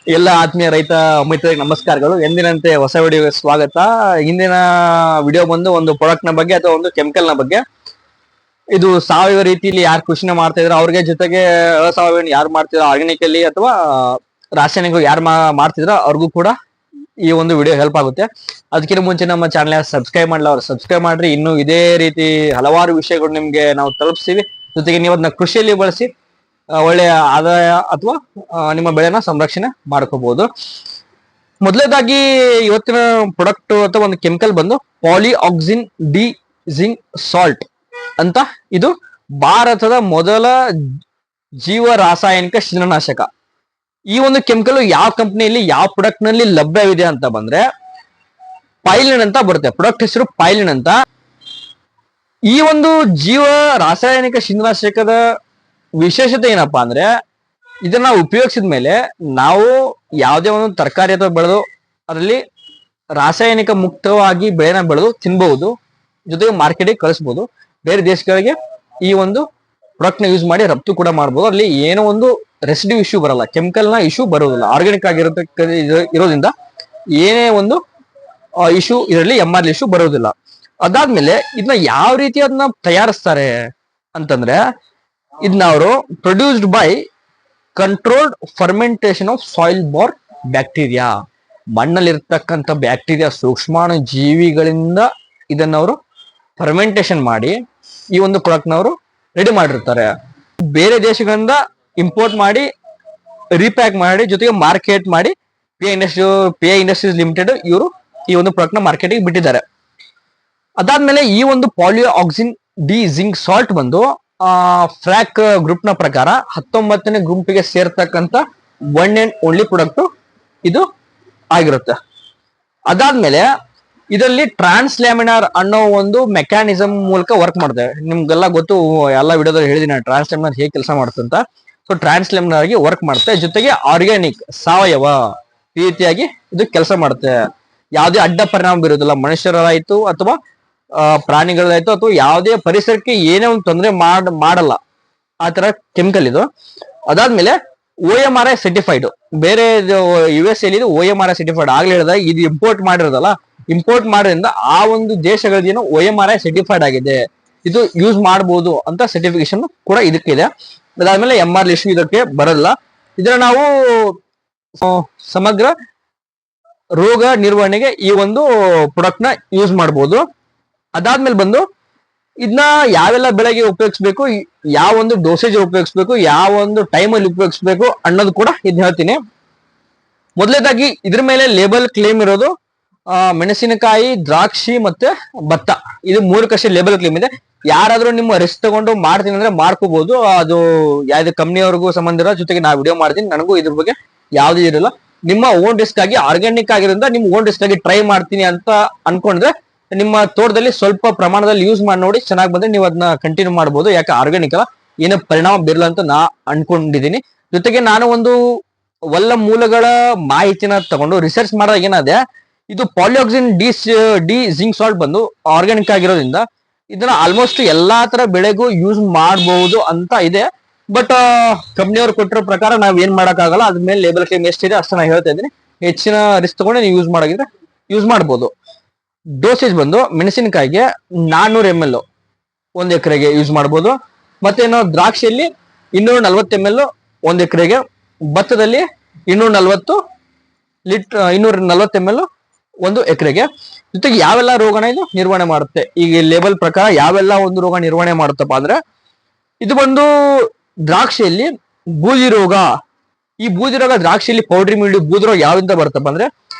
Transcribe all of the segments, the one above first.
ಎಲ್ಲ ಆತ್ಮೀಯ ರೈತ ಮಿತ್ರರಿಗೆ ನಮಸ್ಕಾರಗಳು. ಎಂದಿನಂತೆ ಹೊಸ ವಿಡಿಯೋಗೆ ಸ್ವಾಗತ. ಇಂದಿನ ವಿಡಿಯೋ ಬಂದು ಒಂದು ಪ್ರಾಡಕ್ಟ್ ನ ಬಗ್ಗೆ ಅಥವಾ ಒಂದು ಕೆಮಿಕಲ್ ನ ಬಗ್ಗೆ. ಇದು ಸಾವಯವ ರೀತಿಯಲ್ಲಿ ಯಾರು ಕೃಷಿನ ಮಾಡ್ತಾ ಇದ್ರು ಅವ್ರಿಗೆ, ಜೊತೆಗೆ ಅಸಾವಯವ ಯಾರು ಮಾಡ್ತಿದ್ರು ಆರ್ಗ್ಯಾನಿಕ್ ಅಲ್ಲಿ ಅಥವಾ ರಾಸಾಯನಿಕ ಯಾರು ಮಾಡ್ತಿದ್ರು ಅವ್ರಿಗೂ ಕೂಡ ಈ ಒಂದು ವಿಡಿಯೋ ಹೆಲ್ಪ್ ಆಗುತ್ತೆ. ಅದಕ್ಕಿಂತ ಮುಂಚೆ ನಮ್ಮ ಚಾನಲ್ ಸಬ್ಸ್ಕ್ರೈಬ್ ಮಾಡಲ್ಲ, ಅವ್ರು ಸಬ್ಸ್ಕ್ರೈಬ್ ಮಾಡ್ರಿ. ಇನ್ನು ಇದೇ ರೀತಿ ಹಲವಾರು ವಿಷಯಗಳು ನಿಮ್ಗೆ ನಾವು ತಲುಪಿಸ್ತೀವಿ. ಜೊತೆಗೆ ನೀವು ಅದನ್ನ ಕೃಷಿಯಲ್ಲಿ ಬಳಸಿ ಒಳ್ಳೆಯ ಆದಾಯ ಅಥವಾ ನಿಮ್ಮ ಬೆಳೆನ ಸಂರಕ್ಷಣೆ ಮಾಡ್ಕೋಬಹುದು. ಮೊದಲನೇದಾಗಿ ಇವತ್ತಿನ ಪ್ರಾಡಕ್ಟ್ ಅಥವಾ ಒಂದು ಕೆಮಿಕಲ್ ಬಂದು ಪಾಲಿಆಕ್ಸಿನ್ ಡಿ ಜಿಂಕ್ ಸಾಲ್ಟ್ ಅಂತ. ಇದು ಭಾರತದ ಮೊದಲ ಜೀವ ರಾಸಾಯನಿಕ ಶಿಲೀಂಧ್ರನಾಶಕ. ಈ ಒಂದು ಕೆಮಿಕಲ್ ಯಾವ ಕಂಪನಿಯಲ್ಲಿ ಯಾವ ಪ್ರಾಡಕ್ಟ್ ನಲ್ಲಿ ಲಭ್ಯವಿದೆ ಅಂತ ಬಂದ್ರೆ ಪೈಲಿನ್ ಅಂತ ಬರುತ್ತೆ. ಪ್ರಾಡಕ್ಟ್ ಹೆಸರು ಪೈಲಿನ್ ಅಂತ. ಈ ಒಂದು ಜೀವ ರಾಸಾಯನಿಕ ಶಿಲೀಂಧ್ರನಾಶಕದ ವಿಶೇಷತೆ ಏನಪ್ಪಾ ಅಂದ್ರೆ, ಇದನ್ನ ಉಪಯೋಗಿಸಿದ ಮೇಲೆ ನಾವು ಯಾವುದೇ ಒಂದು ತರಕಾರಿ ಅಥವಾ ಬೆಳೆದು ಅದರಲ್ಲಿ ರಾಸಾಯನಿಕ ಮುಕ್ತವಾಗಿ ಬೆಳೆನ ಬೆಳೆದು ತಿನ್ಬಹುದು, ಜೊತೆಗೆ ಮಾರ್ಕೆಟಿಗೆ ಕಳಿಸಬಹುದು. ಬೇರೆ ದೇಶಗಳಿಗೆ ಈ ಒಂದು ಪ್ರಾಡಕ್ಟ್ ನ ಯೂಸ್ ಮಾಡಿ ರಫ್ತು ಕೂಡ ಮಾಡಬಹುದು. ಅಲ್ಲಿ ಏನೋ ಒಂದು ರೆಸಿಡ್ಯೂ ಇಶ್ಯೂ ಬರಲ್ಲ, ಕೆಮಿಕಲ್ ನ ಇಶ್ಯೂ ಬರೋದಿಲ್ಲ. ಆರ್ಗ್ಯಾನಿಕ್ ಇರೋದ್ರಿಂದ ಏನೇ ಒಂದು ಇಶ್ಯೂ ಇದರಲ್ಲಿ MR ಇಶ್ಯೂ ಬರೋದಿಲ್ಲ. ಅದಾದ್ಮೇಲೆ ಇದನ್ನ ಯಾವ ರೀತಿ ಅದನ್ನ ತಯಾರಿಸ್ತಾರೆ ಅಂತಂದ್ರೆ, ಇದನ್ನ ಅವರು produced by controlled fermentation of soil borne bacteria. ಮಣ್ಣಲ್ಲಿರ್ತಕ್ಕಂಥ ಬ್ಯಾಕ್ಟೀರಿಯಾ ಸೂಕ್ಷ್ಮಾಣು ಜೀವಿಗಳಿಂದ ಇದನ್ನ ಅವರು ಫರ್ಮೆಂಟೇಶನ್ ಮಾಡಿ ಈ ಒಂದು ಪ್ರಾಡಕ್ಟ್ ನವರು ರೆಡಿ ಮಾಡಿರ್ತಾರೆ. ಬೇರೆ ದೇಶಗಳಿಂದ ಇಂಪೋರ್ಟ್ ಮಾಡಿ ರೀಪ್ಯಾಕ್ ಮಾಡಿ ಜೊತೆಗೆ ಮಾರ್ಕೆಟ್ ಮಾಡಿ ಪಿ ಇಂಡಸ್ಟ್ರೀಸ್ ಲಿಮಿಟೆಡ್ ಇವರು ಈ ಒಂದು ಪ್ರಾಡಕ್ಟ್ ನ ಮಾರ್ಕೆಟಿಗೆ ಬಿಟ್ಟಿದ್ದಾರೆ. ಅದಾದ್ಮೇಲೆ ಈ ಒಂದು ಪಾಲಿಆಕ್ಸಿನ್ ಡಿ ಜಿಂಕ್ ಸಾಲ್ಟ್ ಬಂದು ಫ್ರಾಕ್ ಗ್ರೂಪ್ ನ ಪ್ರಕಾರ 19ನೇ ಗುಂಪಿಗೆ ಸೇರ್ತಕ್ಕಂಥ ಒನ್ ಅಂಡ್ ಓನ್ಲಿ ಪ್ರಾಡಕ್ಟ್ ಇದು ಆಗಿರುತ್ತೆ. ಅದಾದ್ಮೇಲೆ ಇದರಲ್ಲಿ ಟ್ರಾನ್ಸ್ಲ್ಯಾಮಿನಾರ್ ಅನ್ನೋ ಒಂದು ಮೆಕ್ಯಾನಿಸಮ್ ಮೂಲಕ ವರ್ಕ್ ಮಾಡುತ್ತೆ. ನಿಮ್ಗೆಲ್ಲ ಗೊತ್ತು, ಎಲ್ಲ ವಿಡಿಯೋದಲ್ಲಿ ಹೇಳಿದೀನಿ ಟ್ರಾನ್ಸ್ಲ್ಯಾಮಿನಾರ್ ಹೇಗೆ ಕೆಲಸ ಮಾಡುತ್ತೆ ಅಂತ. ಸೊ ಟ್ರಾನ್ಸ್ಲ್ಯಾಮಿನಾರ್ ಆಗಿ ವರ್ಕ್ ಮಾಡುತ್ತೆ. ಜೊತೆಗೆ ಆರ್ಗ್ಯಾನಿಕ್ ಸಾವಯವ ರೀತಿಯಾಗಿ ಇದು ಕೆಲಸ ಮಾಡುತ್ತೆ. ಯಾವುದೇ ಅಡ್ಡ ಪರಿಣಾಮ ಬೀರೋದಿಲ್ಲ, ಮನುಷ್ಯರಾಯ್ತು ಅಥವಾ ಪ್ರಾಣಿಗಳಾಯ್ತು ಅಥವಾ ಯಾವುದೇ ಪರಿಸರಕ್ಕೆ ಏನೇ ಒಂದು ತೊಂದರೆ ಮಾಡಲ್ಲ ಆ ತರ ಕೆಮಿಕಲ್ ಇದು. ಅದಾದ್ಮೇಲೆ OMRI ಸರ್ಟಿಫೈಡ್. ಬೇರೆ US ಅಲ್ಲಿ ಇದು OMRI ಸರ್ಟಿಫೈಡ್. ಆಗ್ಲೇ ಹೇಳಿದಾಗ ಇದು ಇಂಪೋರ್ಟ್ ಮಾಡಿರೋದಲ್ಲ, ಇಂಪೋರ್ಟ್ ಮಾಡೋದ್ರಿಂದ ಆ ಒಂದು ದೇಶಗಳೇನೋ OMRI ಸರ್ಟಿಫೈಡ್ ಆಗಿದೆ, ಇದು ಯೂಸ್ ಮಾಡಬಹುದು ಅಂತ ಸರ್ಟಿಫಿಕೇಶನ್ ಕೂಡ ಇದಕ್ಕಿದೆ. ಅದಾದ್ಮೇಲೆ MR ಇಶ್ಯೂ ಇದಕ್ಕೆ ಬರಲ್ಲ. ಇದನ್ನ ನಾವು ಸಮಗ್ರ ರೋಗ ನಿರ್ವಹಣೆಗೆ ಈ ಒಂದು ಪ್ರಾಡಕ್ಟ್ ನ ಯೂಸ್ ಮಾಡಬಹುದು. ಅದಾದ್ಮೇಲೆ ಬಂದು ಇದನ್ನ ಯಾವೆಲ್ಲ ಬೆಳೆಗೆ ಉಪಯೋಗಿಸ್ಬೇಕು, ಯಾವ ಒಂದು ಡೋಸೇಜ್ ಉಪಯೋಗಿಸ್ಬೇಕು, ಯಾವ ಒಂದು ಟೈಮ್ ಅಲ್ಲಿ ಉಪಯೋಗಿಸ್ಬೇಕು ಅನ್ನೋದು ಕೂಡ ಇದನ್ನ ಹೇಳ್ತೀನಿ. ಮೊದಲನೇದಾಗಿ ಇದ್ರ ಮೇಲೆ ಲೇಬಲ್ ಕ್ಲೇಮ್ ಇರೋದು ಮೆಣಸಿನಕಾಯಿ, ದ್ರಾಕ್ಷಿ ಮತ್ತೆ ಭತ್ತ. ಇದು 3 ಕಷ್ಟೇ ಲೇಬಲ್ ಕ್ಲೇಮ್ ಇದೆ. ಯಾರಾದ್ರೂ ನಿಮ್ಮ ರಿಸ್ಕ್ ತಗೊಂಡು ಮಾಡ್ತೀನಿ ಅಂದ್ರೆ ಮಾಡ್ಕೋಬಹುದು. ಅದು ಯಾವ್ದು ಕಂಪ್ನಿಯವ್ರಿಗೂ ಸಂಬಂಧ ಇರೋ. ಜೊತೆಗೆ ನಾ ವಿಡಿಯೋ ಮಾಡ್ತೀನಿ, ನನಗೂ ಇದ್ರ ಬಗ್ಗೆ ಯಾವ್ದು ಇರಲ್ಲ. ನಿಮ್ಮ ಓನ್ ರಿಸ್ಕ್ ಆಗಿ ಆರ್ಗ್ಯಾನಿಕ್ ಆಗಿರೋದ್ರಿಂದ ನಿಮ್ ಓನ್ ರಿಸ್ಕ್ ಆಗಿ ಟ್ರೈ ಮಾಡ್ತೀನಿ ಅಂತ ಅನ್ಕೊಂಡ್ರೆ ನಿಮ್ಮ ತೋಟದಲ್ಲಿ ಸ್ವಲ್ಪ ಪ್ರಮಾಣದಲ್ಲಿ ಯೂಸ್ ಮಾಡಿ ನೋಡಿ, ಚೆನ್ನಾಗಿ ಬಂದ್ರೆ ನೀವು ಅದನ್ನ ಕಂಟಿನ್ಯೂ ಮಾಡಬಹುದು. ಯಾಕೆ ಆರ್ಗ್ಯಾನಿಕ್ ಅಲ್ಲ, ಏನೋ ಪರಿಣಾಮ ಬೀರಲ್ಲ ಅಂತ ನಾ ಅನ್ಕೊಂಡಿದ್ದೀನಿ. ಜೊತೆಗೆ ನಾನು ಒಂದು ಒಳ್ಳೆ ಮೂಲಗಳ ಮಾಹಿತಿನ ತಗೊಂಡು ರಿಸರ್ಚ್ ಮಾಡಿದಾಗ ಏನಾದೆ, ಇದು ಪಾಲಿಆಕ್ಸಿನ್ ಡಿ ಜಿಂಕ್ ಸಾಲ್ಟ್ ಬಂದು ಆರ್ಗ್ಯಾನಿಕ್ ಆಗಿರೋದ್ರಿಂದ ಇದನ್ನ ಆಲ್ಮೋಸ್ಟ್ ಎಲ್ಲಾ ತರ ಬೆಳೆಗೂ ಯೂಸ್ ಮಾಡಬಹುದು ಅಂತ ಇದೆ. ಬಟ್ ಕಂಪ್ನಿಯವ್ರು ಕೊಟ್ಟಿರೋ ಪ್ರಕಾರ ನಾವ್ ಏನ್ ಮಾಡಕ್ಕಾಗಲ್ಲ. ಅದ್ರ ಮೇಲೆ ಲೇಬಲ್ ಕ್ಲೇಮ್ ಎಷ್ಟಿದೆ ಅಷ್ಟು ನಾನು ಹೇಳ್ತಾ ಇದ್ದೀನಿ. ಹೆಚ್ಚಿನ ರಿಸ್ಕ್ ತಗೊಂಡು ನೀವು ಯೂಸ್ ಮಾಡಾಗಿದ್ರೆ ಯೂಸ್ ಮಾಡಬಹುದು. ಡೋಸೇಜ್ ಬಂದು ಮೆಣಸಿನಕಾಯಿಗೆ 400 ml 1 ಎಕರೆಗೆ ಯೂಸ್ ಮಾಡಬಹುದು. ಮತ್ತೆ ದ್ರಾಕ್ಷಿಯಲ್ಲಿ 240 ml 1 ಎಕರೆಗೆ, ಭತ್ತದಲ್ಲಿ 240 ml 1 ಎಕರೆಗೆ. ಜೊತೆಗೆ ಯಾವೆಲ್ಲ ರೋಗನ ಇದು ನಿರ್ವಹಣೆ ಮಾಡುತ್ತೆ, ಈಗ ಲೇಬಲ್ ಪ್ರಕಾರ ಯಾವೆಲ್ಲ ಒಂದು ರೋಗ ನಿರ್ವಹಣೆ ಮಾಡುತ್ತಪ್ಪ ಅಂದ್ರೆ, ಇದು ಬಂದು ದ್ರಾಕ್ಷಿಯಲ್ಲಿ ಬೂದಿ ರೋಗ. ಈ ಬೂದಿ ರೋಗ ದ್ರಾಕ್ಷಿಯಲ್ಲಿ ಪೌಡ್ರಿ ಮಿಲ್ಡ್ಯೂ ಬೂದಿ ರೋಗ ಯಾವಿಂದ ಬರುತ್ತಪ್ಪ ಅಂದ್ರೆ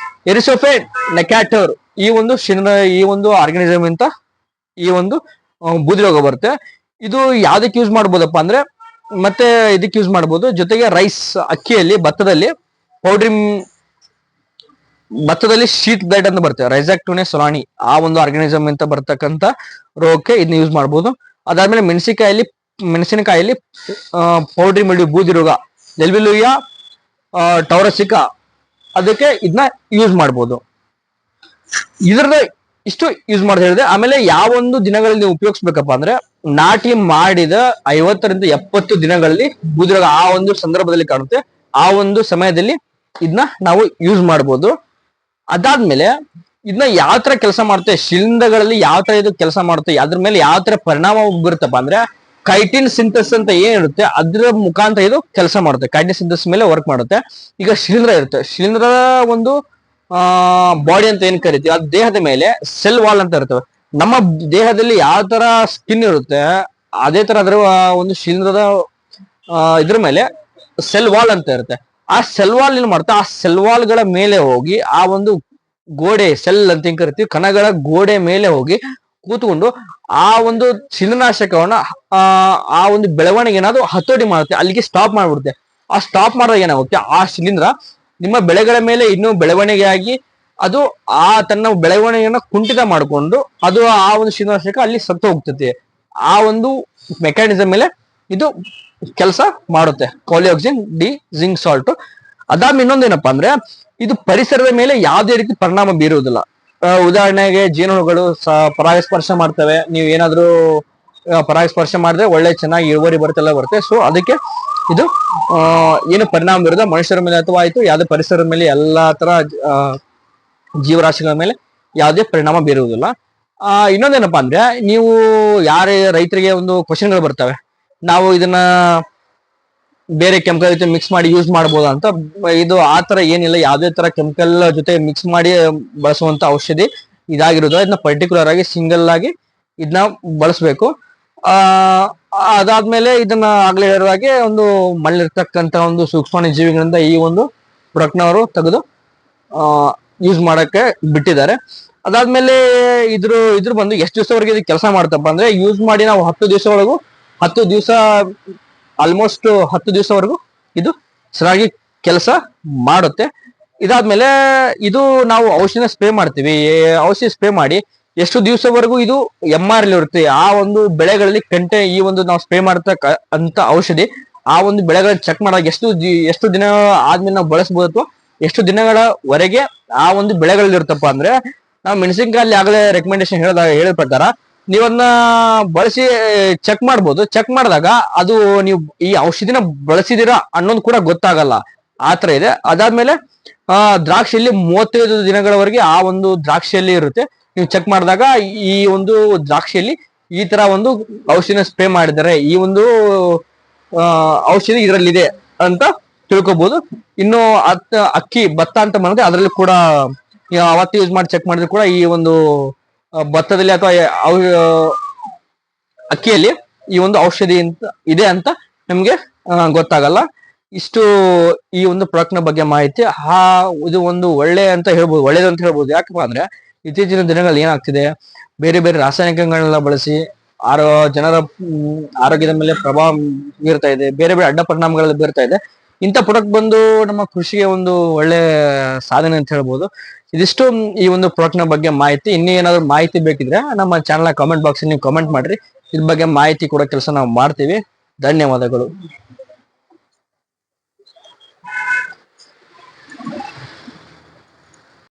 ಎರಿಸೋಫೇಟ್ ನೆಕ್ಯಾಟರ್ ಈ ಒಂದು ಆರ್ಗನಿಸಮ್ ಅಂತ ಈ ಒಂದು ಬೂದಿ ರೋಗ ಬರುತ್ತೆ. ಇದು ಯಾವ್ದಕ್ಕೆ ಯೂಸ್ ಮಾಡ್ಬೋದಪ್ಪ ಅಂದ್ರೆ, ಮತ್ತೆ ಇದಕ್ಕೆ ಯೂಸ್ ಮಾಡ್ಬೋದು. ಜೊತೆಗೆ ರೈಸ್ ಅಕ್ಕಿಯಲ್ಲಿ ಭತ್ತದಲ್ಲಿ ಶೀಟ್ ಬ್ಲೈಟ್ ಅಂತ ಬರುತ್ತೆ, ರೈಸಾಕ್ಟೋನೆ ಸೊಲಾನಿ ಆ ಒಂದು ಆರ್ಗನಿಸಮ್ ಅಂತ ಬರ್ತಕ್ಕಂಥ ರೋಗಕ್ಕೆ ಇದನ್ನ ಯೂಸ್ ಮಾಡ್ಬೋದು. ಅದಾದ್ಮೇಲೆ ಮೆಣಸಿನಕಾಯಲ್ಲಿ ಪೌಡ್ರಿ ಮಿಲ್ಡ್ಯೂ ಬೂದಿ ರೋಗ ಲೆಲ್ವಿಲುಯಾ ಟೌರಸಿಕಾ, ಅದಕ್ಕೆ ಇದನ್ನ ಯೂಸ್ ಮಾಡ್ಬೋದು. ಇದ್ರದ ಇಷ್ಟು ಯೂಸ್ ಮಾಡ್ತಾ ಹೇಳಿದೆ. ಆಮೇಲೆ ಯಾವ ಒಂದು ದಿನಗಳಲ್ಲಿ ನೀವು ಉಪಯೋಗಿಸ್ಬೇಕಪ್ಪ ಅಂದ್ರೆ, ನಾಟಿ ಮಾಡಿದ 50 ರಿಂದ 70 ದಿನಗಳಲ್ಲಿ ಬೂದಿ ರೋಗ ಆ ಒಂದು ಸಂದರ್ಭದಲ್ಲಿ ಕಾಣುತ್ತೆ. ಆ ಒಂದು ಸಮಯದಲ್ಲಿ ಇದನ್ನ ನಾವು ಯೂಸ್ ಮಾಡ್ಬೋದು. ಅದಾದ್ಮೇಲೆ ಇದನ್ನ ಯಾವ ತರ ಕೆಲಸ ಮಾಡುತ್ತೆ, ಶಿಲೀಂಧ್ರಗಳಲ್ಲಿ ಯಾವ ತರ ಇದು ಕೆಲಸ ಮಾಡುತ್ತೆ, ಅದ್ರ ಮೇಲೆ ಯಾವ ತರ ಪರಿಣಾಮ ಬೀರುತ್ತಪ್ಪ ಅಂದ್ರೆ ಕೈಟಿನ್ ಸಿಂಥಸಿಸ್ ಅಂತ ಏನಿರುತ್ತೆ ಅದ್ರ ಮುಖಾಂತರ ಇದು ಕೆಲಸ ಮಾಡುತ್ತೆ. ಕೈಟಿನ್ ಸಿಂಥಸಿಸ್ ಮೇಲೆ ವರ್ಕ್ ಮಾಡುತ್ತೆ. ಈಗ ಶಿಲೀಂಧ್ರ ಇರುತ್ತೆ, ಶಿಲೀಂಧ್ರ ಒಂದು ಬಾಡಿ ಅಂತ ಏನ್ ಕರಿತೀವಿ, ಅದು ದೇಹದ ಮೇಲೆ ಸೆಲ್ ವಾಲ್ ಅಂತ ಇರ್ತವೆ. ನಮ್ಮ ದೇಹದಲ್ಲಿ ಯಾವ ತರ ಸ್ಕಿನ್ ಇರುತ್ತೆ ಅದೇ ತರ ಅದರ ಒಂದು ಶಿಲೀಂಧ್ರದ ಇದ್ರ ಮೇಲೆ ಸೆಲ್ ವಾಲ್ ಅಂತ ಇರುತ್ತೆ. ಆ ಸೆಲ್ ವಾಲ್ ಏನ್ ಮಾಡುತ್ತೆ, ಆ ಸೆಲ್ ವಾಲ್ ಗಳ ಮೇಲೆ ಹೋಗಿ ಆ ಒಂದು ಗೋಡೆ ಸೆಲ್ ಅಂತ ಏನ್ ಕರಿತೀವಿ ಕಣಗಳ ಗೋಡೆ ಮೇಲೆ ಹೋಗಿ ಕೂತ್ಕೊಂಡು ಆ ಒಂದು ಶಿಲೀಂಧ್ರನಾಶಕವನ್ನ ಆ ಒಂದು ಬೆಳವಣಿಗೆ ಏನಾದ್ರು ಹತೋಟಿ ಮಾಡುತ್ತೆ, ಅಲ್ಲಿಗೆ ಸ್ಟಾಪ್ ಮಾಡ್ಬಿಡುತ್ತೆ. ಆ ಸ್ಟಾಪ್ ಮಾಡಿದಾಗ ಏನಾಗುತ್ತೆ, ಆ ಶಿಲೀಂಧ್ರ ನಿಮ್ಮ ಬೆಳೆಗಳ ಮೇಲೆ ಇನ್ನೂ ಬೆಳವಣಿಗೆ ಆಗಿ ಅದು ಆ ತನ್ನ ಬೆಳವಣಿಗೆಯನ್ನ ಕುಂಠಿತ ಮಾಡಿಕೊಂಡು ಅದು ಆ ಒಂದು ಶಿಲೀಂಧ್ರನಾಶಕ ಅಲ್ಲಿ ಸತ್ತು ಹೋಗ್ತದೆ. ಆ ಒಂದು ಮೆಕ್ಯಾನಿಸಮ್ ಮೇಲೆ ಇದು ಕೆಲಸ ಮಾಡುತ್ತೆ, ಕಾಲಿಯಾಕ್ಸಿನ್ ಡಿ ಜಿಂಕ್ ಸಾಲ್ಟ್. ಅದಾದ್ಮೇಲೆ ಇನ್ನೊಂದೇನಪ್ಪಾ ಅಂದ್ರೆ ಇದು ಪರಿಸರದ ಮೇಲೆ ಯಾವುದೇ ರೀತಿ ಪರಿಣಾಮ ಬೀರುವುದಿಲ್ಲ. ಉದಾಹರಣೆಗೆ ಜೇನುಹುಳುಗಳು ಪರಾಗಸ್ಪರ್ಶ ಮಾಡ್ತವೆ, ನೀವು ಏನಾದ್ರೂ ಪರಾಗಸ್ಪರ್ಶ ಮಾಡಿದ್ರೆ ಒಳ್ಳೆ ಚೆನ್ನಾಗಿ ಇಳುವರಿ ಬರುತ್ತೆಲ್ಲ ಬರುತ್ತೆ. ಸೊ ಅದಕ್ಕೆ ಇದು ಏನು ಪರಿಣಾಮ ಬೀರೋದ ಮನುಷ್ಯರ ಮೇಲೆ ಅಥವಾ ಆಯ್ತು ಯಾವುದೇ ಪರಿಸರದ ಮೇಲೆ ಎಲ್ಲಾ ತರ ಜೀವರಾಶಿಗಳ ಮೇಲೆ ಯಾವುದೇ ಪರಿಣಾಮ ಬೀರುವುದಿಲ್ಲ. ಇನ್ನೊಂದೇನಪ್ಪಾ ಅಂದ್ರೆ ನೀವು ಯಾರೇ ರೈತರಿಗೆ ಒಂದು ಕ್ವಶನ್ಗಳು ಬರ್ತವೆ, ನಾವು ಇದನ್ನ ಬೇರೆ ಕೆಮಿಕಲ್ ಜೊತೆ ಮಿಕ್ಸ್ ಮಾಡಿ ಯೂಸ್ ಮಾಡಬಹುದಾ ಅಂತ. ಇದು ಆತರ ಏನಿಲ್ಲ, ಯಾವುದೇ ತರ ಕೆಮಿಕಲ್ ಜೊತೆ ಮಿಕ್ಸ್ ಮಾಡಿ ಬಳಸುವಂತ ಔಷಧಿ ಇದಾಗಿರೋದು. ಇದನ್ನ ಪರ್ಟಿಕ್ಯುಲರ್ ಆಗಿ ಸಿಂಗಲ್ ಆಗಿ ಇದನ್ನ ಬಳಸಬೇಕು. ಅದಾದ್ಮೇಲೆ ಇದನ್ನ ಆಗ್ಲೇ ಹೇಳಿರೋ ಹಾಗೆ ಒಂದು ಮಣ್ಣಿರ್ತಕ್ಕಂತ ಒಂದು ಸೂಕ್ಷ್ಮಾಣು ಜೀವಿಗಳಿಂದ ಈ ಒಂದು ಪ್ರಾಡಕ್ಟ್ನವರು ತೆಗೆದು ಯೂಸ್ ಮಾಡಕ್ಕೆ ಬಿಟ್ಟಿದ್ದಾರೆ. ಅದಾದ್ಮೇಲೆ ಇದ್ರ ಬಂದು ಎಷ್ಟು ದಿವಸವರೆಗೆ ಇದು ಕೆಲಸ ಮಾಡ್ತಪ್ಪ ಅಂದ್ರೆ ಯೂಸ್ ಮಾಡಿ ನಾವು 10 ದಿವಸ ಆಲ್ಮೋಸ್ಟ್ 10 ದಿವಸವರೆಗೂ ಇದು ಚೆನ್ನಾಗಿ ಕೆಲಸ ಮಾಡುತ್ತೆ. ಇದಾದ್ಮೇಲೆ ಇದು ನಾವು ಔಷಧಿನ ಸ್ಪ್ರೇ ಮಾಡ್ತೀವಿ. ಔಷಧಿ ಸ್ಪ್ರೇ ಮಾಡಿ ಎಷ್ಟು ದಿವಸವರೆಗೂ ಇದು MR ಇರುತ್ತೆ ಆ ಒಂದು ಬೆಳೆಗಳಲ್ಲಿ ಈ ಒಂದು ನಾವು ಸ್ಪ್ರೇ ಮಾಡತಕ್ಕ ಅಂತ ಔಷಧಿ ಆ ಒಂದು ಬೆಳೆಗಳನ್ನ ಚೆಕ್ ಮಾಡಿದಾಗ ಎಷ್ಟು ದಿನ ಆದ್ಮೇಲೆ ನಾವು ಬಳಸಬಹುದು ಅಥವಾ ಎಷ್ಟು ದಿನಗಳವರೆಗೆ ಆ ಒಂದು ಬೆಳೆಗಳಲ್ಲಿ ಇರುತ್ತಪ್ಪ ಅಂದ್ರೆ ನಾವು ಮೆಣಸಿನಕಾಯಲ್ಲಿ ಆಗಲೇ ರೆಕಮೆಂಡೇಶನ್ ಹೇಳಿದ ಪ್ರಕಾರ ನೀವನ್ನ ಬಳಸಿ ಚೆಕ್ ಮಾಡ್ಬೋದು. ಚೆಕ್ ಮಾಡಿದಾಗ ಅದು ನೀವು ಈ ಔಷಧಿನ ಬಳಸಿದೀರಾ ಅನ್ನೋದು ಕೂಡ ಗೊತ್ತಾಗಲ್ಲ, ಆತರ ಇದೆ. ಅದಾದ್ಮೇಲೆ ದ್ರಾಕ್ಷಿಯಲ್ಲಿ 35 ದಿನಗಳವರೆಗೆ ಆ ಒಂದು ದ್ರಾಕ್ಷಿಯಲ್ಲಿ ಇರುತ್ತೆ. ನೀವು ಚೆಕ್ ಮಾಡಿದಾಗ ಈ ಒಂದು ದ್ರಾಕ್ಷಿಯಲ್ಲಿ ಈ ತರ ಒಂದು ಔಷಧಿನ ಸ್ಪ್ರೇ ಮಾಡಿದ್ದಾರೆ, ಈ ಒಂದು ಔಷಧಿ ಇದರಲ್ಲಿದೆ ಅಂತ ತಿಳ್ಕೊಬಹುದು. ಇನ್ನು ಭತ್ತ ಅಂತ ಮಾಡಿದ್ರೆ ಅದರಲ್ಲಿ ಕೂಡ ಅವತ್ತು ಯೂಸ್ ಮಾಡಿ ಚೆಕ್ ಮಾಡಿದ್ರೆ ಕೂಡ ಈ ಒಂದು ಭತ್ತದಲ್ಲಿ ಅಥವಾ ಅಕ್ಕಿಯಲ್ಲಿ ಈ ಒಂದು ಔಷಧಿ ಇದೆ ಅಂತ ನಮ್ಗೆ ಗೊತ್ತಾಗಲ್ಲ. ಇಷ್ಟು ಈ ಒಂದು ಪ್ರಾಡಕ್ಟ್ ನ ಬಗ್ಗೆ ಮಾಹಿತಿ. ಇದು ಒಂದು ಒಳ್ಳೇದು ಅಂತ ಹೇಳ್ಬೋದು. ಯಾಕಪ್ಪ ಅಂದ್ರೆ ಇತ್ತೀಚಿನ ದಿನಗಳಲ್ಲಿ ಏನಾಗ್ತಿದೆ, ಬೇರೆ ಬೇರೆ ರಾಸಾಯನಿಕಗಳನ್ನೆಲ್ಲ ಬಳಸಿ ಜನರ ಆರೋಗ್ಯದ ಮೇಲೆ ಪ್ರಭಾವ ಬೀರ್ತಾ ಇದೆ, ಬೇರೆ ಬೇರೆ ಅಡ್ಡ ಪರಿಣಾಮಗಳಲ್ಲಿ ಬೀರ್ತಾ ಇದೆ. ಇಂಥ ಪ್ರಾಡಕ್ಟ್ ಬಂದು ನಮ್ಮ ಕೃಷಿಗೆ ಒಂದು ಒಳ್ಳೆ ಸಾಧನೆ ಅಂತ ಹೇಳ್ಬೋದು. ಇದಿಷ್ಟು ಈ ಒಂದು ಪ್ರಾಡಕ್ಟ್ ನ ಬಗ್ಗೆ ಮಾಹಿತಿ. ಇನ್ನೇನಾದ್ರೂ ಮಾಹಿತಿ ಬೇಕಿದ್ರೆ ನಮ್ಮ ಚಾನಲ್ ಕಾಮೆಂಟ್ ಬಾಕ್ಸ್ ನೀವು ಕಾಮೆಂಟ್ ಮಾಡ್ರಿ, ಇದ್ರ ಬಗ್ಗೆ ಮಾಹಿತಿ ಕೊಡೋ ಕೆಲಸ ನಾವು ಮಾಡ್ತೀವಿ. ಧನ್ಯವಾದಗಳು.